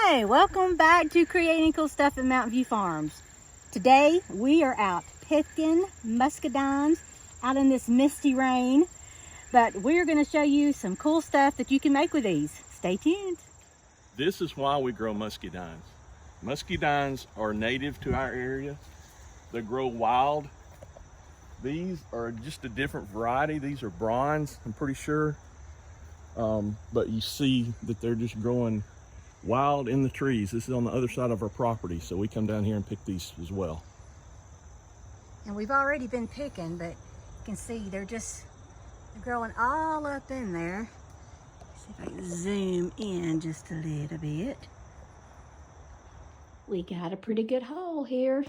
Hi, welcome back to Creating Cool Stuff at Mountain View Farms. Today we are out picking muscadines out in this misty rain, but we're going to show you some cool stuff that you can make with these. Stay tuned. This is why we grow muscadines. Muscadines are native to our area. They grow wild. These are just a different variety. These are bronze, I'm pretty sure. But you see that they're just growing wild in the trees. This is on the other side of our property, so we come down here and pick these as well. And we've already been picking, but you can see they're growing all up in there. See if I can zoom in just a little bit. We got a pretty good haul here.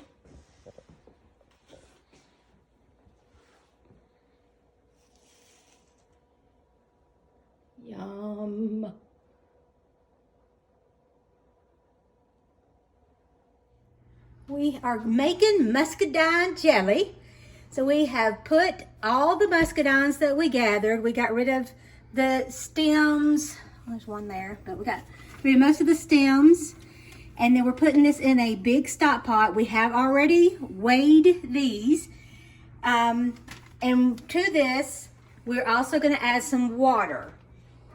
Yum. We are making muscadine jelly. So we have put all the muscadines that we gathered. We got rid of the stems. There's one there, but we got rid of most of the stems. And then we're putting this in a big stock pot. We have already weighed these. And to this, we're also gonna add some water.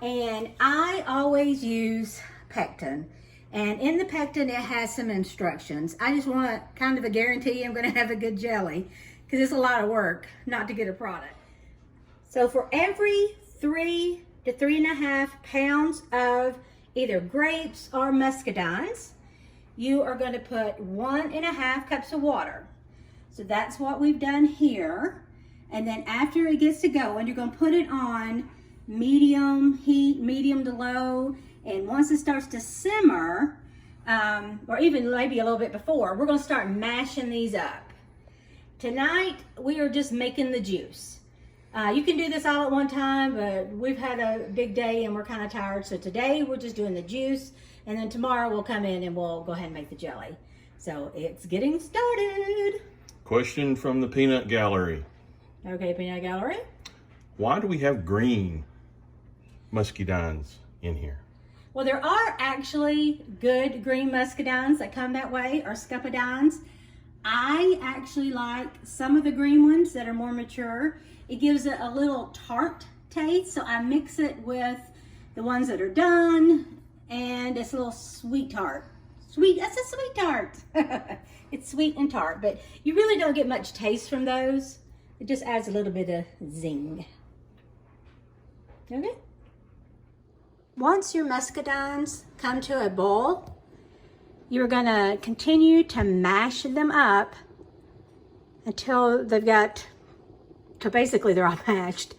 And I always use pectin. And in the pectin, it has some instructions. I just want kind of a guarantee I'm gonna have a good jelly because it's a lot of work not to get a product. So for every 3 to 3.5 pounds of either grapes or muscadines, you are gonna put 1.5 cups of water. So that's what we've done here. And then after it gets to going, you're gonna put it on medium heat, medium to low. And once it starts to simmer, or even maybe a little bit before, we're gonna start mashing these up. Tonight, we are just making the juice. You can do this all at one time, but we've had a big day and we're kind of tired. So today, we're just doing the juice. And then tomorrow, we'll come in and we'll go ahead and make the jelly. So it's getting started. Question from the peanut gallery. Okay, peanut gallery. Why do we have green muscadines in here? Well, there are actually good green muscadines that come that way, or scuppidines. I actually like some of the green ones that are more mature. It gives it a little tart taste, so I mix it with the ones that are done, and it's a little sweet tart. Sweet, that's a sweet tart. It's sweet and tart, but you really don't get much taste from those. It just adds a little bit of zing. Okay? Once your muscadines come to a boil, you're gonna continue to mash them up until basically they're all mashed.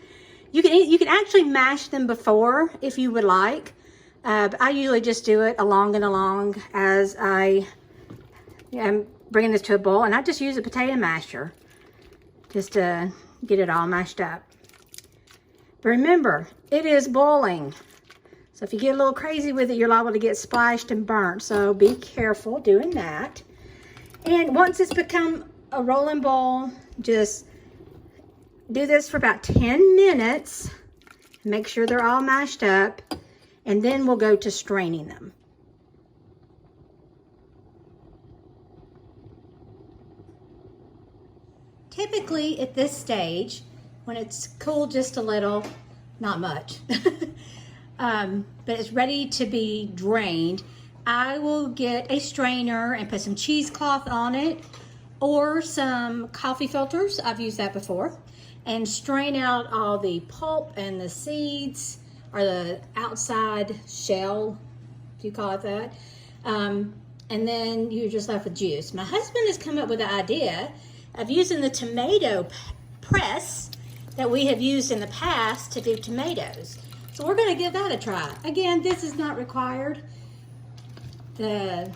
You can actually mash them before if you would like, but I usually just do it along and along as I'm bringing this to a boil, and I just use a potato masher just to get it all mashed up. But remember, it is boiling. So if you get a little crazy with it, you're liable to get splashed and burnt. So be careful doing that. And once it's become a rolling ball, just do this for about 10 minutes. Make sure they're all mashed up. And then we'll go to straining them. Typically at this stage, when it's cooled just a little, not much, but it's ready to be drained, I will get a strainer and put some cheesecloth on it or some coffee filters. I've used that before, and strain out all the pulp and the seeds, or the outside shell, if you call it that. And then you're just left with juice. My husband has come up with the idea of using the tomato press that we have used in the past to do tomatoes. So we're gonna give that a try. Again, this is not required. The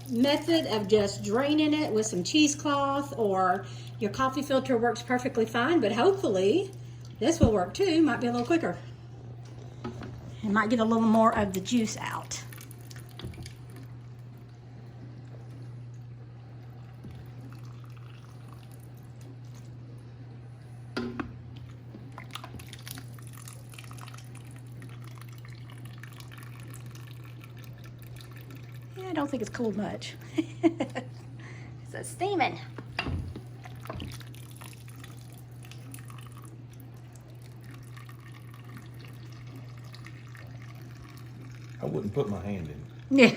method of just draining it with some cheesecloth or your coffee filter works perfectly fine, but hopefully this will work too. Might be a little quicker. It might get a little more of the juice out. Yeah, I don't think it's cooled much. It's steaming. I wouldn't put my hand in it. Yeah.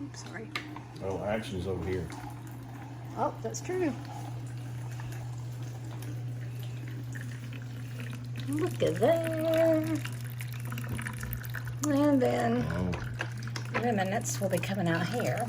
Oops, sorry. Oh, action's over here. Oh, that's true. Look at there. And then the remnants will be coming out here.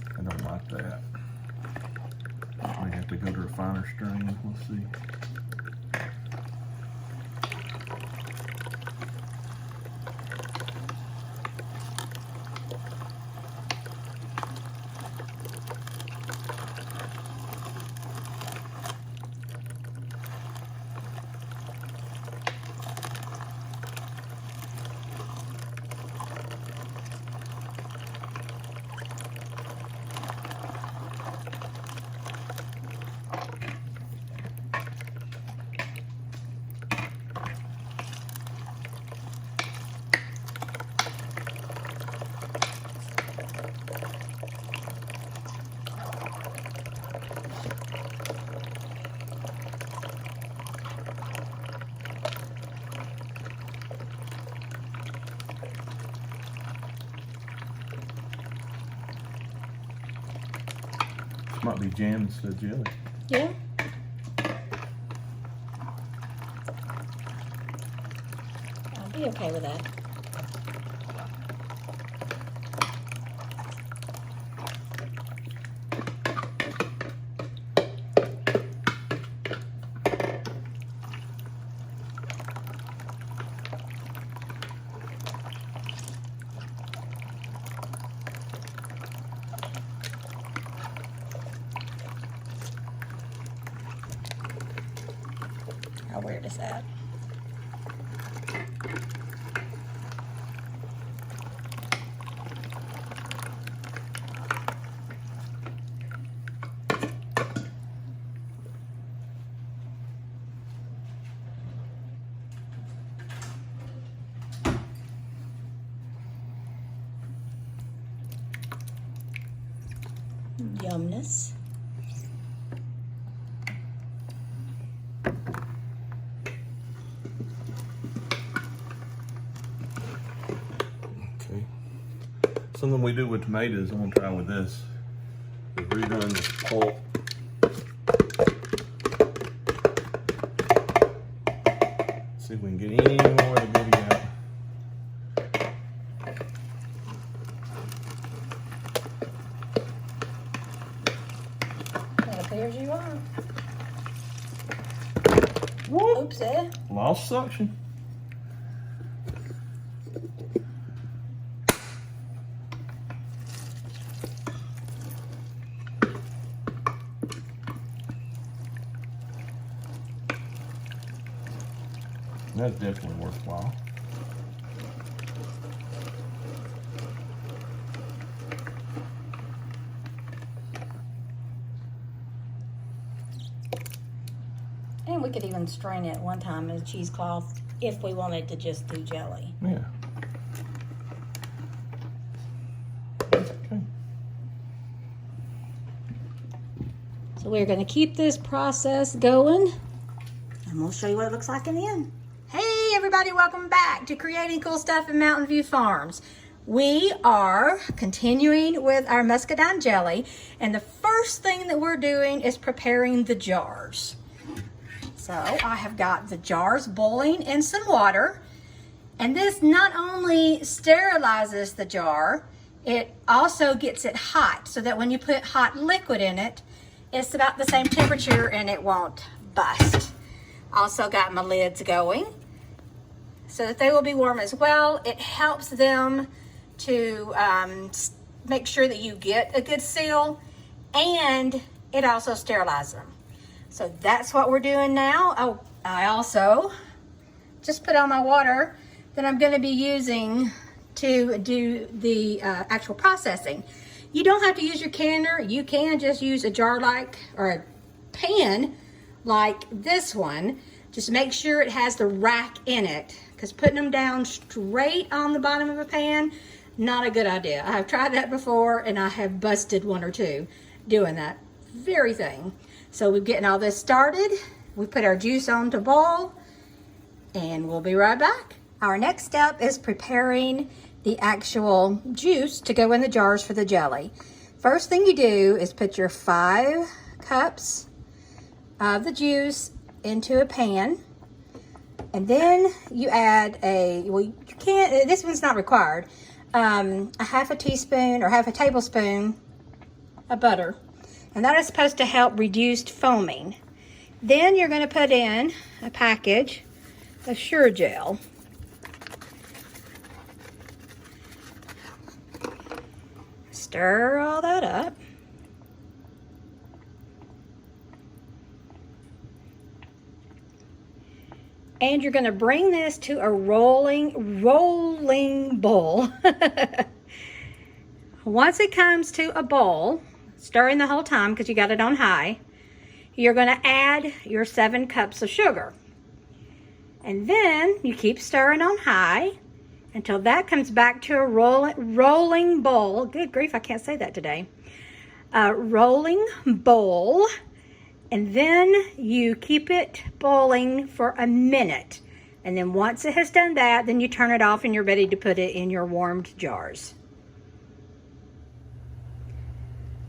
I don't like that. I have to go to a finer strain. We'll see. This might be jam instead of jelly. Yeah. I'll be okay with that. How weird is that? Yumness. Okay. Something we do with tomatoes, I'm gonna try with this. We rerun the pulp. See if we can get any more of the goodie out. It appears you are. Whoop. Oopsie. Lost suction. That's definitely worthwhile. And we could even strain it one time in a cheesecloth if we wanted to just do jelly. Yeah. Okay. So we're going to keep this process going, and we'll show you what it looks like in the end. Hey everybody, welcome back to Creating Cool Stuff in Mountain View Farms. We are continuing with our muscadine jelly, and the first thing that we're doing is preparing the jars. So I have got the jars boiling in some water, and this not only sterilizes the jar, it also gets it hot so that when you put hot liquid in it, it's about the same temperature and it won't bust. Also got my lids going so that they will be warm as well. It helps them to make sure that you get a good seal, and it also sterilizes them. So that's what we're doing now. Oh, I also just put on my water that I'm going to be using to do the actual processing. You don't have to use your canner. You can just use a jar like, or a pan like this one. Just make sure it has the rack in it, because putting them down straight on the bottom of a pan, not a good idea. I have tried that before and I have busted one or two doing that very thing. So we're getting all this started. We put our juice on to boil and we'll be right back. Our next step is preparing the actual juice to go in the jars for the jelly. First thing you do is put your 5 cups of the juice into a pan, and then you add this one's not required, a half a teaspoon or half a tablespoon of butter, and that is supposed to help reduce foaming. Then you're going to put in a package of Sure Gel. Stir all that up. And you're going to bring this to a rolling boil. Once it comes to a boil, stirring the whole time because you got it on high, you're going to add your 7 cups of sugar. And then you keep stirring on high until that comes back to a rolling boil. Good grief, I can't say that today. A rolling boil. And then you keep it boiling for a minute. And then once it has done that, then you turn it off and you're ready to put it in your warmed jars.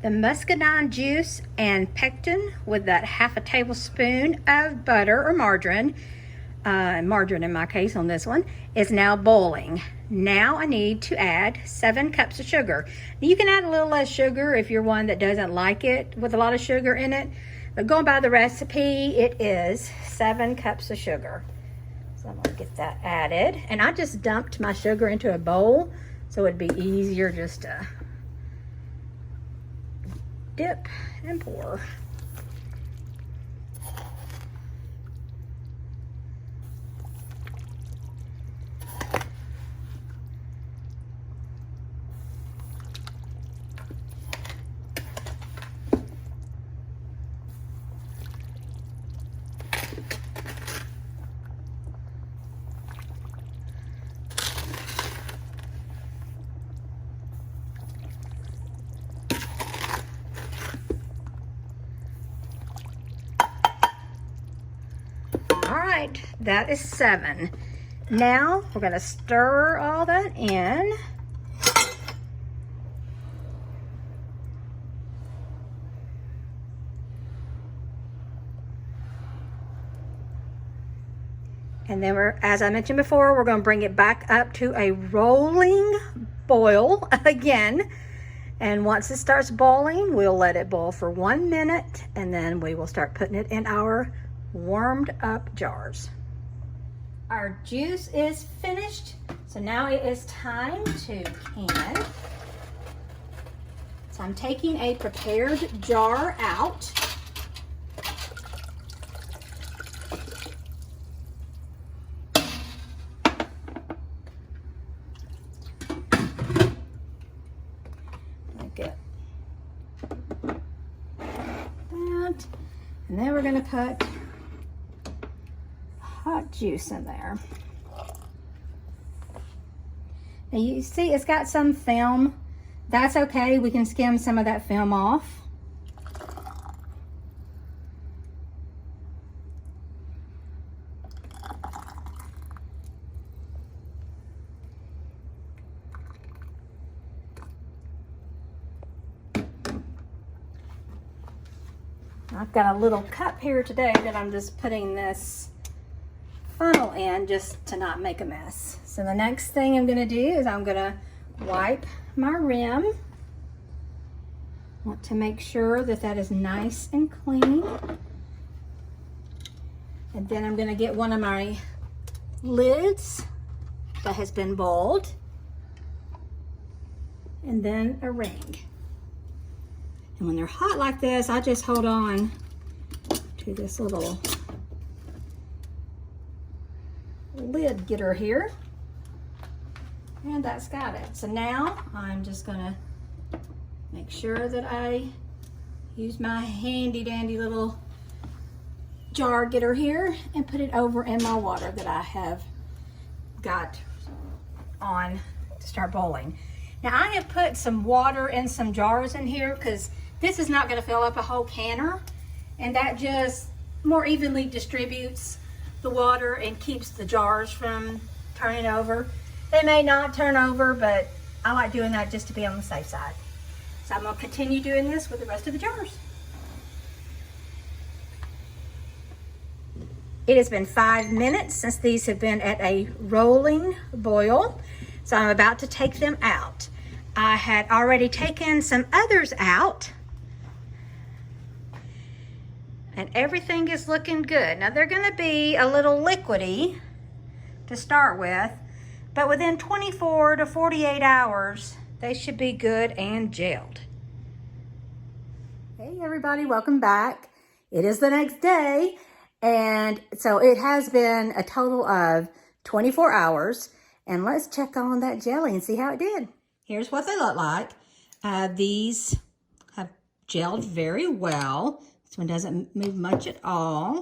The muscadine juice and pectin with that half a tablespoon of butter or margarine, margarine in my case on this one, is now boiling. Now I need to add 7 cups of sugar. You can add a little less sugar if you're one that doesn't like it with a lot of sugar in it. But going by the recipe, it is 7 cups of sugar. So I'm going to get that added. And I just dumped my sugar into a bowl, so it'd be easier just to dip and pour. That is 7. Now we're going to stir all that in. And then as I mentioned before, we're going to bring it back up to a rolling boil again. And once it starts boiling, we'll let it boil for 1 minute, and then we will start putting it in our warmed up jars. Our juice is finished, so now it is time to can. So I'm taking a prepared jar out. Like it. That. And then we're going to put hot juice in there. Now you see it's got some film. That's okay, we can skim some of that film off. I've got a little cup here today that I'm just putting this funnel in just to not make a mess. So the next thing I'm going to do is I'm going to wipe my rim. Want to make sure that that is nice and clean. And then I'm going to get one of my lids that has been boiled, and then a ring. And when they're hot like this, I just hold on to this little lid getter here. And that's got it. So now I'm just gonna make sure that I use my handy dandy little jar getter here and put it over in my water that I have got on to start boiling. Now I have put some water in some jars in here because this is not going to fill up a whole canner, and that just more evenly distributes the water and keeps the jars from turning over. They may not turn over, but I like doing that just to be on the safe side. So I'm going to continue doing this with the rest of the jars. It has been 5 minutes since these have been at a rolling boil, so I'm about to take them out. I had already taken some others out, and everything is looking good. Now they're going to be a little liquidy to start with, but within 24 to 48 hours, they should be good and gelled. Hey everybody, welcome back. It is the next day, and so it has been a total of 24 hours, and let's check on that jelly and see how it did. Here's what they look like. These have gelled very well. This one doesn't move much at all.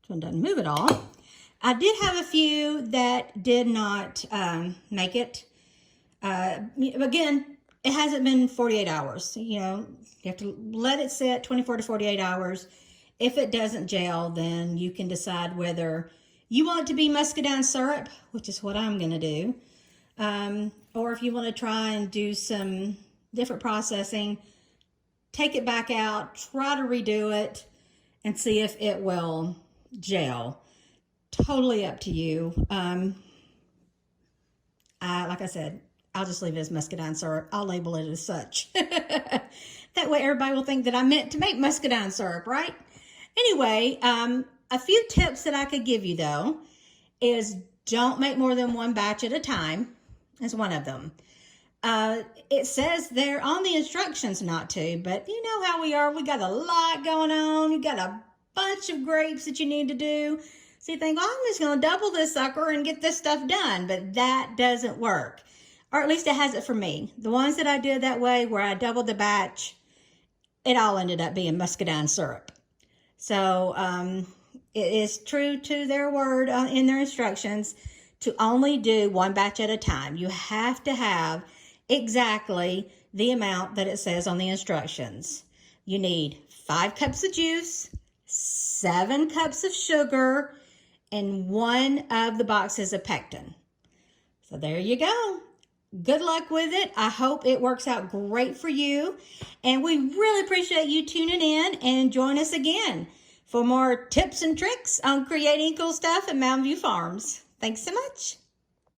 This one doesn't move at all. I did have a few that did not make it. Again, it hasn't been 48 hours. You know, you have to let it sit 24 to 48 hours. If it doesn't gel, then you can decide whether you want it to be muscadine syrup, which is what I'm going to do, or if you want to try and do some different processing, take it back out, try to redo it, and see if it will gel. Totally up to you. Like I said, I'll just leave it as muscadine syrup. I'll label it as such. That way everybody will think that I meant to make muscadine syrup, right? Anyway, a few tips that I could give you, though, is don't make more than one batch at a time. Is one of them. It says there on the instructions not to, but you know how we are. We got a lot going on. You got a bunch of grapes that you need to do. So you think, well, I'm just going to double this sucker and get this stuff done. But that doesn't work. Or at least it hasn't for me. The ones that I did that way, where I doubled the batch, it all ended up being muscadine syrup. So it is true to their word in their instructions to only do one batch at a time. You have to have exactly the amount that it says on the instructions. You need 5 cups of juice, 7 cups of sugar, and 1 of the boxes of pectin. So there you go. Good luck with it. I hope it works out great for you. And we really appreciate you tuning in, and join us again for more tips and tricks on creating cool stuff at Mountain View Farms. Thanks so much.